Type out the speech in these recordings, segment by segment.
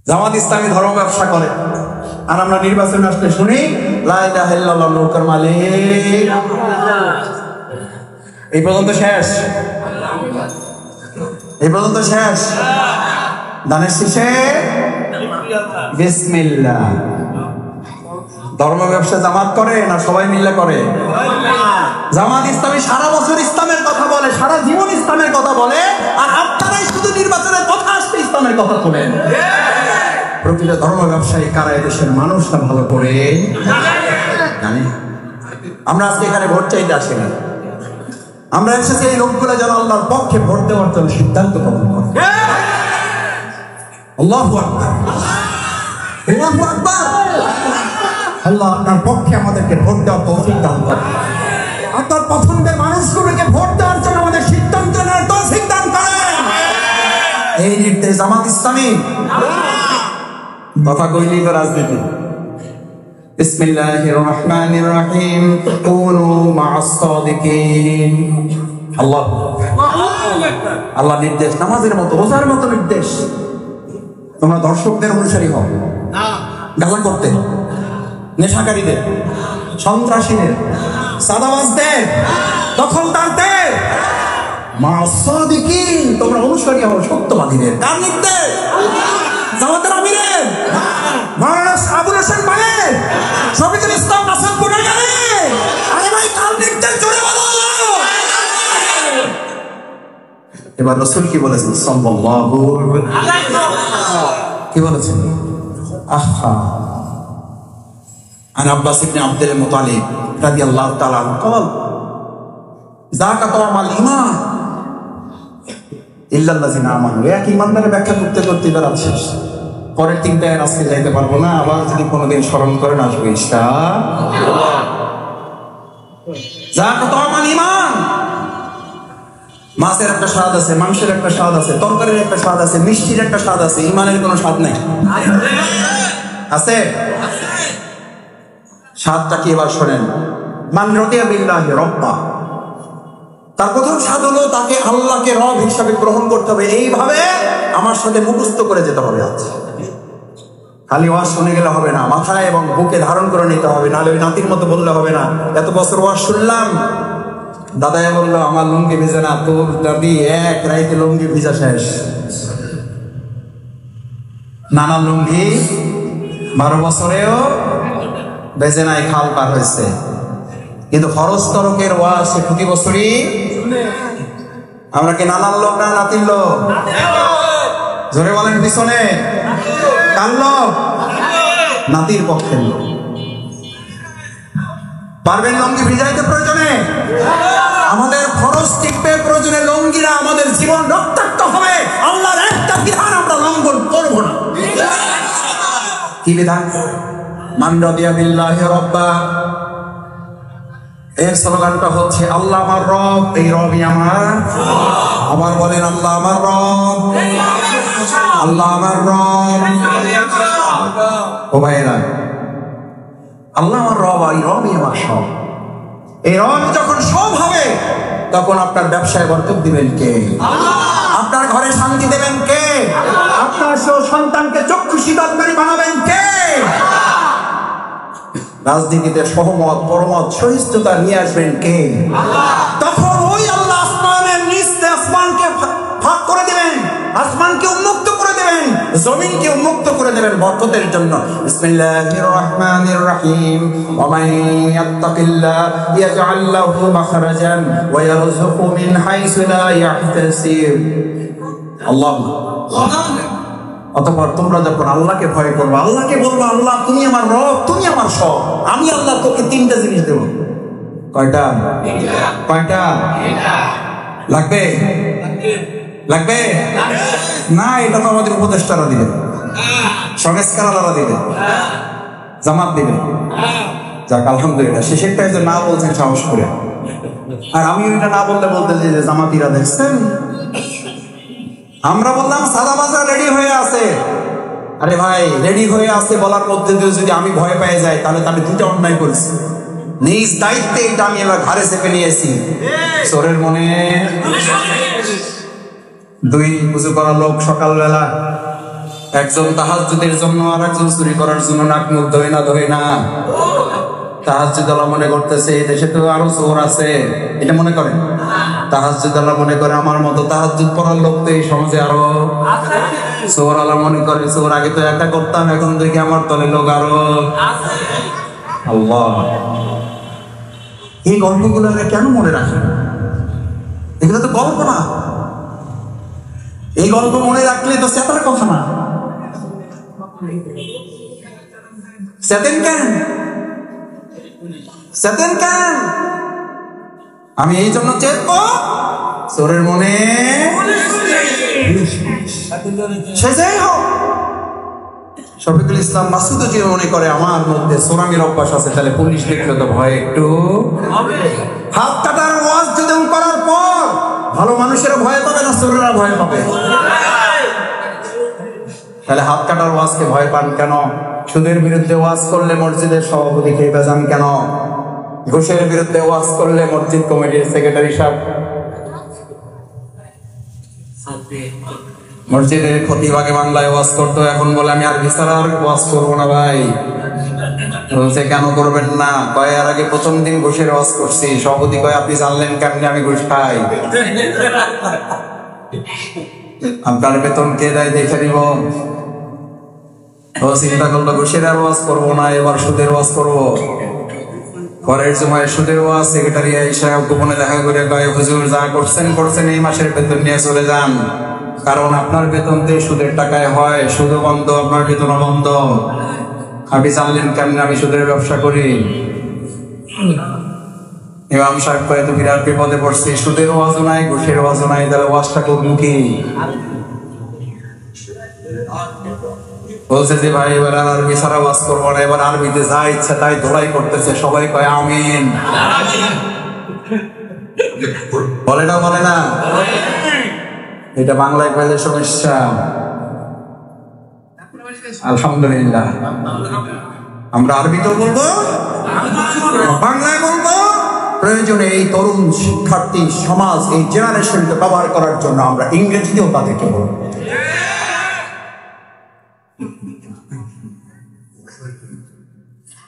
জামাত ইসলামী ধর্ম ব্যবসা করে, আর আমরা নির্বাচন আসলে শুনি লা ইলাহা ইল্লাল্লাহ নৌকার মালিক। এই পর্যন্ত শেষ, এই পর্যন্ত শেষ। দানের শেষে বিসমিল্লাহ। ধর্ম ব্যবসা জামাত করে না সবাই মিলে করে? জামাত ইসলামী সারা বছর ইসলামের কথা বলে, সারা জীবন ইসলামের কথা বলে, আর আপনারাই শুধু নির্বাচনের কথা আসতে ইসলামের কথা তোলেন। প্রকৃত ধর্ম ব্যবসায়ী কারা দেশের মানুষরা ভালো করে জানে। আমরা আজকে এখানে ভোট চাইতে আসিনি, আমরা এসেছি এই লোকগুলো যেন আল্লাহর পক্ষে ভোট দেওয়ার জন্য সিদ্ধান্ত গ্রহণ করে। আল্লাহু আকবার, আল্লাহু আকবার। আল্লাহ আপনার পক্ষে আমাদেরকে ভোট দেওয়ার তৌফিক দান করেন। আপনার পছন্দের মানুষগুলোকে ভোট দেওয়ার জন্য আমাদের সিদ্ধান্ত নেওয়ার তৌফিক দান করেন। এই নির্দেশ জামাত ইসলামী। কথা কইলেই তো রাজনীতি। বিসমিল্লাহির রহমানির রহিম, কুনু মা'আস সাদিকিন। আল্লাহু আকবার। আল্লাহ নির্দেশ নামাজের মতো, রোজার মতো নির্দেশ। তোমরা দর্শকদের অনুসারী হও, গালা করতে, নেশাকারীদের, সন্ত্রাসীদের, সাদাবাজদের, দখলদারদের মা'আস সাদিকিন তোমরা অনুসারী হও, সত্যবাদীদের। কার নির্দেশ? জামাতের আমিরের, মাওলানা আবুল হাসান মায়ের, শফিকুল ইসলাম হাসান পুনাগারে। আরে ভাই, কার নির্দেশ জোরে বলো। এবার রাসূল কি বলেছেন সাল্লাল্লাহু আলাইহি ওয়াসাল্লাম? কি বলেছেন? আহা আন আব্বাস ইবনে আব্দুল মুত্তালিব রাদিয়াল্লাহু তাআলা قال যাকাত আমাল ঈমান ইল্লাল্লাযিনা আমানু। এক ঈমানদারের ব্যাখ্যা করতে করতে এবার শেষ। পরের তিনটায় আজকে যাইতে পারবো না, আবার যদি কোনোদিন স্মরণ করেন আসবো ইনশাআল্লাহ। যাকাত আমাল ঈমান, মাছের একটা স্বাদ আছে, মাংসের একটা স্বাদ আছে, তরকারির একটা স্বাদ আছে, মিষ্টির একটা স্বাদ আছে, ঈমানের কোনো স্বাদ নাই। আছে? স্বাদটা কি এবার শোনেন। মান রাদিয়া বিল্লাহি রাব্বা, তার প্রথম স্বাদ হলো তাকে আল্লাহকে রব হিসাবে গ্রহণ করতে হবে। এইভাবে আমার সাথে মুখস্থ করে যেতে হবে। আচ্ছা, খালি ওয়াজ শুনে গেলে হবে না, মাথায় এবং বুকে ধারণ করে নিতে হবে, নাহলে ওই নাতির মতো বললে হবে না। এত বছর ওয়াজ শুনলাম, দাদাই বললো আমার লুঙ্গি ভিজে না, তোর দাদি এক রাইতে লুঙ্গি ভিজা শেষ। নানা লুঙ্গি 12 বছরেও বেজে নাই, খাল পার হয়েছে। কিন্তু ফরজ তরকের ওয়াজ সে প্রতি বছরই। আমরা কি নানার লোক না নাতির লোক? জোরে বলেন পিছনে কার লোক? নাতির পক্ষের লোক। পারবেন লুঙ্গি ভিজাইতে প্রয়োজনে? আমাদের ফরজ টিকবে প্রয়োজনে, লুঙ্গিরা আমাদের জীবন রক্তাক্ত হবে। আল্লাহর একটা বিধান আমরা লঙ্ঘন করব না। কি বিধান? মান রাদিয়া বিল্লাহি রাব্বা, এর স্লোগানটা হচ্ছে আল্লাহ আমার রব, এই রবই আমার। আবার বলেন আল্লাহ আমার রব, আল্লাহ আমার রব। ও ভাইরা, আল্লাহ আমার রব, এই রবই আমার সব। এই রব যখন সব হবে, তখন আপনার ব্যবসায় বরকত দিবেন কে? আপনার ঘরে শান্তি দেবেন কে? আপনার সন্তানকে চক্ষু শীতলকারী বানাবেন কে? রাজনীতিতে সহমত, পরমত, সহিষ্ণুতা নিয়ে আসবেন কে? তখন ওই আল্লাহ আসমানের নিচে আসমানকে ভাগ করে দেবেন, আসমানকে উন্মুক্ত করে দেবেন, জমিনকে উন্মুক্ত করে দেবেন বরকতের জন্য। বিসমিল্লাহির রহমানির রহিম, ওয়া মান ইয়াত্তাকিল্লাহ ইয়াজআল লাহু মাখরাজান ওয়া ইয়ারযুকহু মিন হাইসু লা ইয়াহতাসিব। আল্লাহু অতঃপর তোমরা যখন আল্লাহকে ভয় করবে, আল্লাহকে বলবো আল্লাহ তুমি আমার রব, তুমি আমার সব, আমি আল্লাহ তোকে 3টা জিনিস দেব। কয়টা? কয়টা লাগবে? লাগবে না? এটা তো আমাদের উপদেষ্টারা দিবে, সংস্কারওয়ালারা দিবে, জামাত দিবে। যাক আলহামদুলিল্লাহ, শেষেরটাই যে না বলছেন সাহস করে। আর আমি এটা না বলতে বলতে যে জামাতিরা দেখছেন, আমরা বললাম সাদাবাজা রেডি হয়ে আছে। আরে ভাই, রেডি হয়ে আছে বলার মধ্যে দিয়ে যদি আমি ভয় পেয়ে যাই, তাহলে আমি 2টা অন্যায় করেছি। নিজ দায়িত্বে এটা আমি এবার ঘাড়ে চেপে নিয়েছি। চোরের মনে 2 উজু করা লোক সকালবেলা একজন তাহাজ্জুদের জন্য আর একজন চুরি করার জন্য নাক মুখ ধোয় না। তাহাজ্জুদ আল্লাহ মনে করতেছে এই দেশে তো আরো চোর আছে, এটা মনে করে। তাহাজ্জুদ আল্লাহ মনে করে আমার মতো তাহাজ্জুদ পড়ার লোক তো এই সমাজে আরো চোর। আল্লাহ মনে করে চোর আগে তো একা করতাম, এখন দেখি আমার তলে লোক আরো। আল্লাহ, এই গল্পগুলো কেন মনে রাখেন? এগুলো তো গল্প না। এই গল্প মনে রাখলে তো চেতার কথা না। চেতেন কেন? আমি এই জন্য চেতবো, চোরের মনে সেজেই হোক। শফিকুল ইসলাম মাসুদ যে মনে করে আমার মধ্যে সোরামির অভ্যাস আছে, তাহলে পুলিশ দেখলে তো ভয় একটু হাত কাটার ওয়াজ যদি করার পর ভালো মানুষেরা ভয় পাবে না চোরেরা ভয় পাবে? তাহলে হাত কাটার ওয়াজকে ভয় পান কেন? সুদের বিরুদ্ধে ওয়াজ করলে মসজিদের সভাপতি খেয়ে যান কেন? ঘুষের বিরুদ্ধে ওয়াজ করলে মসজিদ কমিটির সেক্রেটারি সাহেব, মসজিদের খতিব আগে বাংলায় ওয়াজ করতো, এখন বলে আমি আরবি ছাড়া আর ওয়াজ করবো না। ভাই বলছে কেন করবেন না? কয় আর আগে প্রথম দিন ঘুষের ওয়াজ করছি। সভাপতি কয় আপনি জানলেন কেমনি আমি ঘুষ খাই? আপনার বেতন কে দেয় দেখে দিব। ও চিন্তা করলো ঘুষের আর ওয়াজ করবো না, এবার সুদের ওয়াজ করবো। পরের সময় সুদের ওয়াজ সেক্রেটারি আইসা গোপনে দেখা করে কয় হুজুর যা করছেন এই মাসের বেতন নিয়ে চলে যান, কারণ আপনার বেতন দিয়ে সুদের টাকায় হয়, সুদ বন্ধ, আপনার বেতন বন্ধ। আপনি জানলেন কেমনে আমি সুদের ব্যবসা করি? ইমাম সাহেব কয়ে তো বিরাট বিপদে পড়ছি, সুদের ওয়াজও নাই ঘুষের ওয়াজও নাই, তাহলে ওয়াজটা করবো কি? বলছে যে ভাই এবার আর আরবি ছাড়া ওয়াজ করবো না, এবার আরবিতে যা ইচ্ছা তাই ধরাই করতেছে। সবাই কয় আমিন। বলে না? এটা বাংলায় কইলে সমস্যা। আলহামদুলিল্লাহ আমরা আরবিতেও বলবো, বাংলায় বলবো। প্রয়োজনে এই তরুণ শিক্ষার্থী সমাজ, এই জেনারেশনকে ব্যবহার করার জন্য আমরা ইংরেজিতেও তাদেরকে বলবো।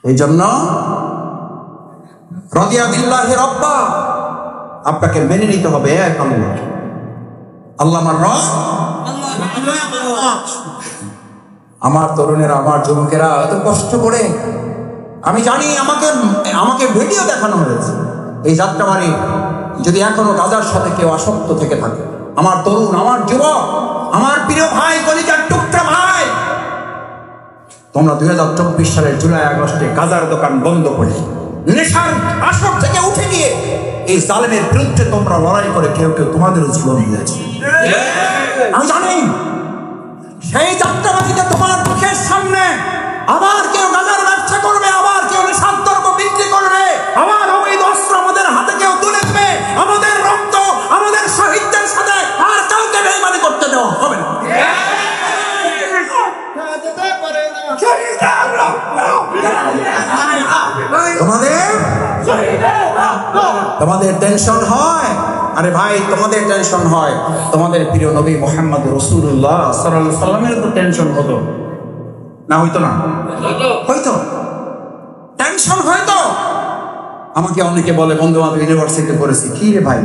এই জন্য রাদিয়া বিল্লাহি রাব্বা, আপনাকে মেনে নিতে হবে এক আল্লাহ। আল্লাহ আমার রব। আমার তরুণেরা, আমার যুবকেরা এত কষ্ট করে, আমি জানি আমাকে ভিডিও দেখানো হয়েছে এই যাত্রাবাড়ি, যদি এখনো গাজার সাথে কেউ আসক্ত থেকে থাকে, আমার তরুণ, আমার যুবক, আমার প্রিয় ভাই, কলিজার টুকরা ভাই, তোমরা 2024 সালের জুলাই আগস্টে গাজার দোকান বন্ধ করে নেশার আসর থেকে উঠে গিয়ে এই জালেমের বিরুদ্ধে তোমরা লড়াই করে কেউ তোমাদের জীবন দিয়েছে। আমি জানি সেই যাত্রাবাড়িতে তোমার মুখের সামনে আবার কেউ গাজার ব্যবসা করবে, আবার কেউ নেশার দ্রব্য বিক্রি করবে, আবার অবৈধ অস্ত্র আমাদের হাতে কেউ তুলে দেবে। আমাদের রক্ত, আমাদের শহীদদের সাথে আর কাউকে বেইমানি করতে দেওয়া হবে না। তোমাদের টেনশন হয়? আরে ভাই, তোমাদের টেনশন হয়, তোমাদের প্রিয় নবী মুহাম্মদ রাসূলুল্লাহ সাল্লাল্লাহু আলাইহি সাল্লামের তো টেনশন হতো না? হইতো না? হইতো, টেনশন হয়তো। আমাকে অনেকে বলে, বন্ধু বান্ধব ইউনিভার্সিটিতে পড়েছি, কি রে ভাই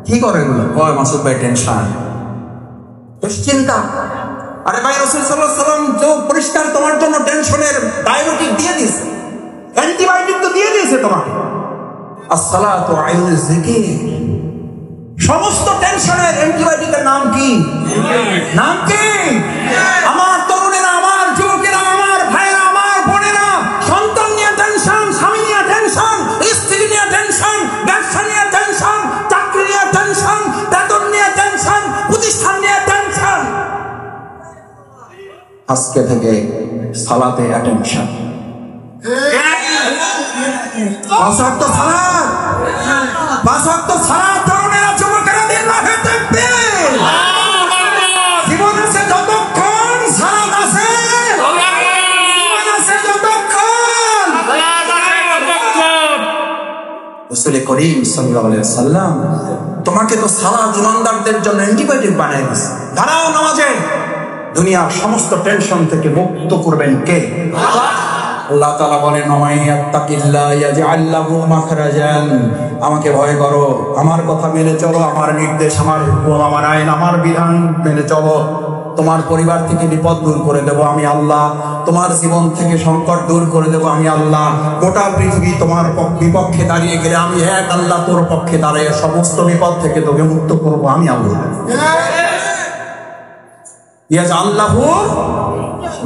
কি করে এগুলো? কয় মাসুদ ভাই টেনশন, চিন্তা। আরে ভাই, রাসূল সাল্লাল্লাহু আলাইহি সাল্লাম তো পরিষ্কার তোমার জন্য টেনশনের ডায়াবেটিক দিয়ে দিয়েছে, অ্যান্টিবায়োটিক তো দিয়ে দিয়েছে তোমাকে। আসসালাতু আইনুল যিকির, সমস্ত টেনশনের অ্যান্টিবায়োটিকের নাম কি? নাম কি? আমার তরুণেরা, আমার যুবকেরা, আমার ভাইয়েরা, আমার বোনেরা, সন্তান নিয়ে টেনশন, স্বামী নিয়ে টেনশন, স্ত্রী নিয়ে টেনশন, ব্যবসা নিয়ে টেনশন, চাকরি নিয়ে টেনশন, বেতন নিয়ে টেনশন, প্রতিষ্ঠান নিয়ে টেনশন। আজকে থেকে সালাতে অ্যাটেনশন। পাঁচ ওয়াক্ত সালাত তরুণেরা, যুবকেরা লিল্লাহি তাকবীর। জীবন আছে যতক্ষণ সালাত আছে, জীবন আছে যতক্ষণ। রাসূল করিম সাল্লাল্লাহু আলাইহি ওয়াসাল্লাম তোমাকে তো সালাত ইমানদারদের জন্য অ্যান্টিবায়োটিক বানায় দিয়েছে। দাঁড়াও নামাজে, দুনিয়ার সমস্ত টেনশন থেকে মুক্ত করবেন কে? আল্লাহ তাআলা বলেন, ওয়াইয়াত্তাকিল্লাহ ইয়াজআল লাহু মাখরাজান। আমাকে ভয় করো, আমার কথা মেনে চলো, আমার নির্দেশ, আমার হুকুম, আমার আইন, আমার বিধান মেনে চলো। তোমার পরিবার থেকে বিপদ দূর করে দেব আমি আল্লাহ, তোমার জীবন থেকে সংকট দূর করে দেব আমি আল্লাহ। গোটা পৃথিবী তোমার বিপক্ষে দাঁড়িয়ে গেলে আমি এক আল্লাহ তোর পক্ষে দাঁড়িয়ে সমস্ত বিপদ থেকে তোকে মুক্ত করবো আমি আল্লাহ। ইয়াজআল লাহু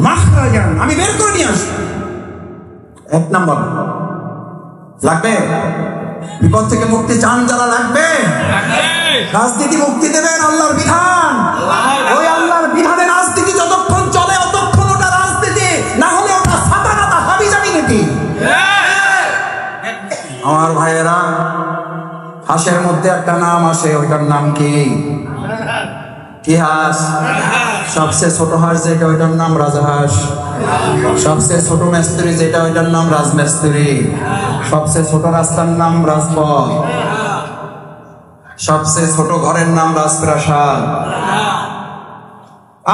মাখরাজান, আমি বের করে নিয়ে আসবো। এক নাম্বার লাগবে, বিপদ থেকে মুক্তি চান যারা লাগবে, রাজনীতি মুক্তি দেবেন আল্লাহর বিধান। ওই আল্লাহর বিধানে রাজনীতি যতক্ষণ চলে ততক্ষণ ওটা রাজনীতি, না হলে ওটা সাতানাতা হাবিজাবি নীতি। আমার ভাইয়েরা, হাঁসের মধ্যে একটা নাম আসে, ওইটার নাম কি? কি হাঁস? সবচেয়ে ছোট হাঁস যেটা, ওইটার নাম রাজহাঁস। সবচেয়ে ছোট মিস্ত্রি যেটা, ওইটার নাম রাজমিস্ত্রি। সবচেয়ে ছোট রাস্তার নাম রাজপথ। সবচেয়ে ছোট ঘরের নাম রাজপ্রাসাদ।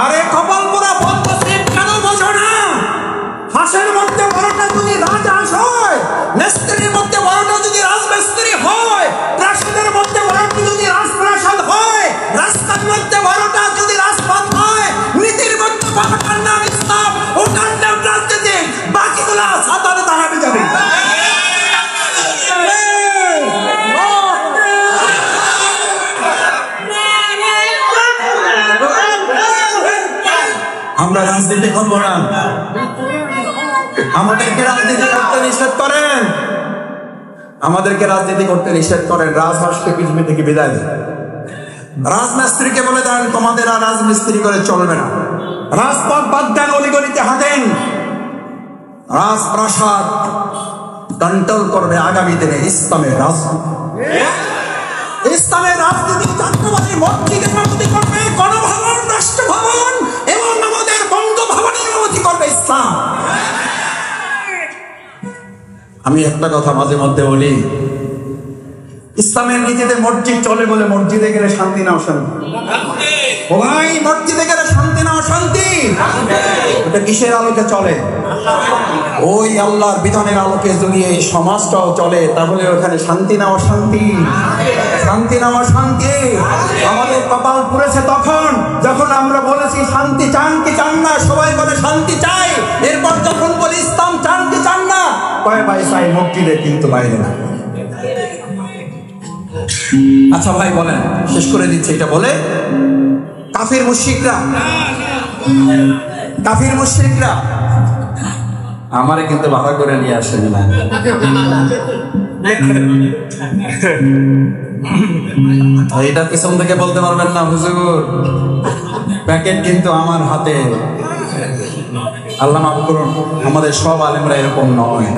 আরে কপাল পোড়া পদ্মশ্রী কেন বোঝো না? হাঁসের মধ্যে বড়টা যদি রাজহাঁস হয়, মিস্ত্রির মধ্যে বড়টা যদি রাজমিস্ত্রি হয়, প্রাসাদের মধ্যে বড়টা যদি রাজপ্রাসাদ হয়, রাস্তার মধ্যে বড়টা যদি রাজপথ হয়, নীতির মধ্যে বড়টার নাম ইসলাম, ওটার নাম রাজনীতি, বাকিগুলো সাধারণ হাবি যাবে। আমরা রাজনীতি করবো না, আমাদেরকে রাজনীতি করতে নিষেধ করেন, আমাদেরকে রাজনীতি করতে নিষেধ করেন। রাজহাঁসকে পৃথিবী থেকে বিদায় দেন। রাজমিস্ত্রিকে বলে দেন তোমাদের আর রাজমিস্ত্রি করে চলবে না। রাজপথ বাদ দেন, অলিগলিতে হাঁটেন। রাজপ্রাসাদ কন্ট্রোল করবে আগামী দিনে ইসলামের রাজনীতি। ইসলামের রাজনীতি চারটি মসজিদের রাজনীতি করবে, গণভবন, রাষ্ট্রভবন এবং আমাদের বঙ্গভবনের রাজনীতি করবে ইসলাম। আমি একটা কথা মাঝে মধ্যে বলি, ইসলামের নীতিতে মসজিদ চলে বলে মসজিদে গেলে শান্তি না অশান্তি? ও ভাই, মসজিদে গেলে শান্তি না অশান্তি? এটা কিসের আলোকে চলে? ওই আল্লাহর বিধানের আলোকে যদি এই সমাজটাও চলে, তাহলে ওখানে শান্তি না অশান্তি? শান্তি না অশান্তি? আমাদের কপাল পুড়েছে তখন যখন আমরা বলেছি শান্তি চান কি চান না, সবাই বলে শান্তি চাই। এরপর যখন বলি ইসলাম চান কি চান না, কয় ভাই চাই মসজিদে কিন্তু বাইরে না। আচ্ছা ভাই বলেন, শেষ করে দিচ্ছে এটা বলে, কাফির মুশরিকরা আমারে কিন্তু ভাড়া করে নিয়ে আসেন না। এটা পিছন থেকে বলতে পারবেন না হুজুর, প্যাকেট কিন্তু আমার হাতে। আল্লাহ মাফ করুন, আমাদের সব আলেমরা এরকম নয়।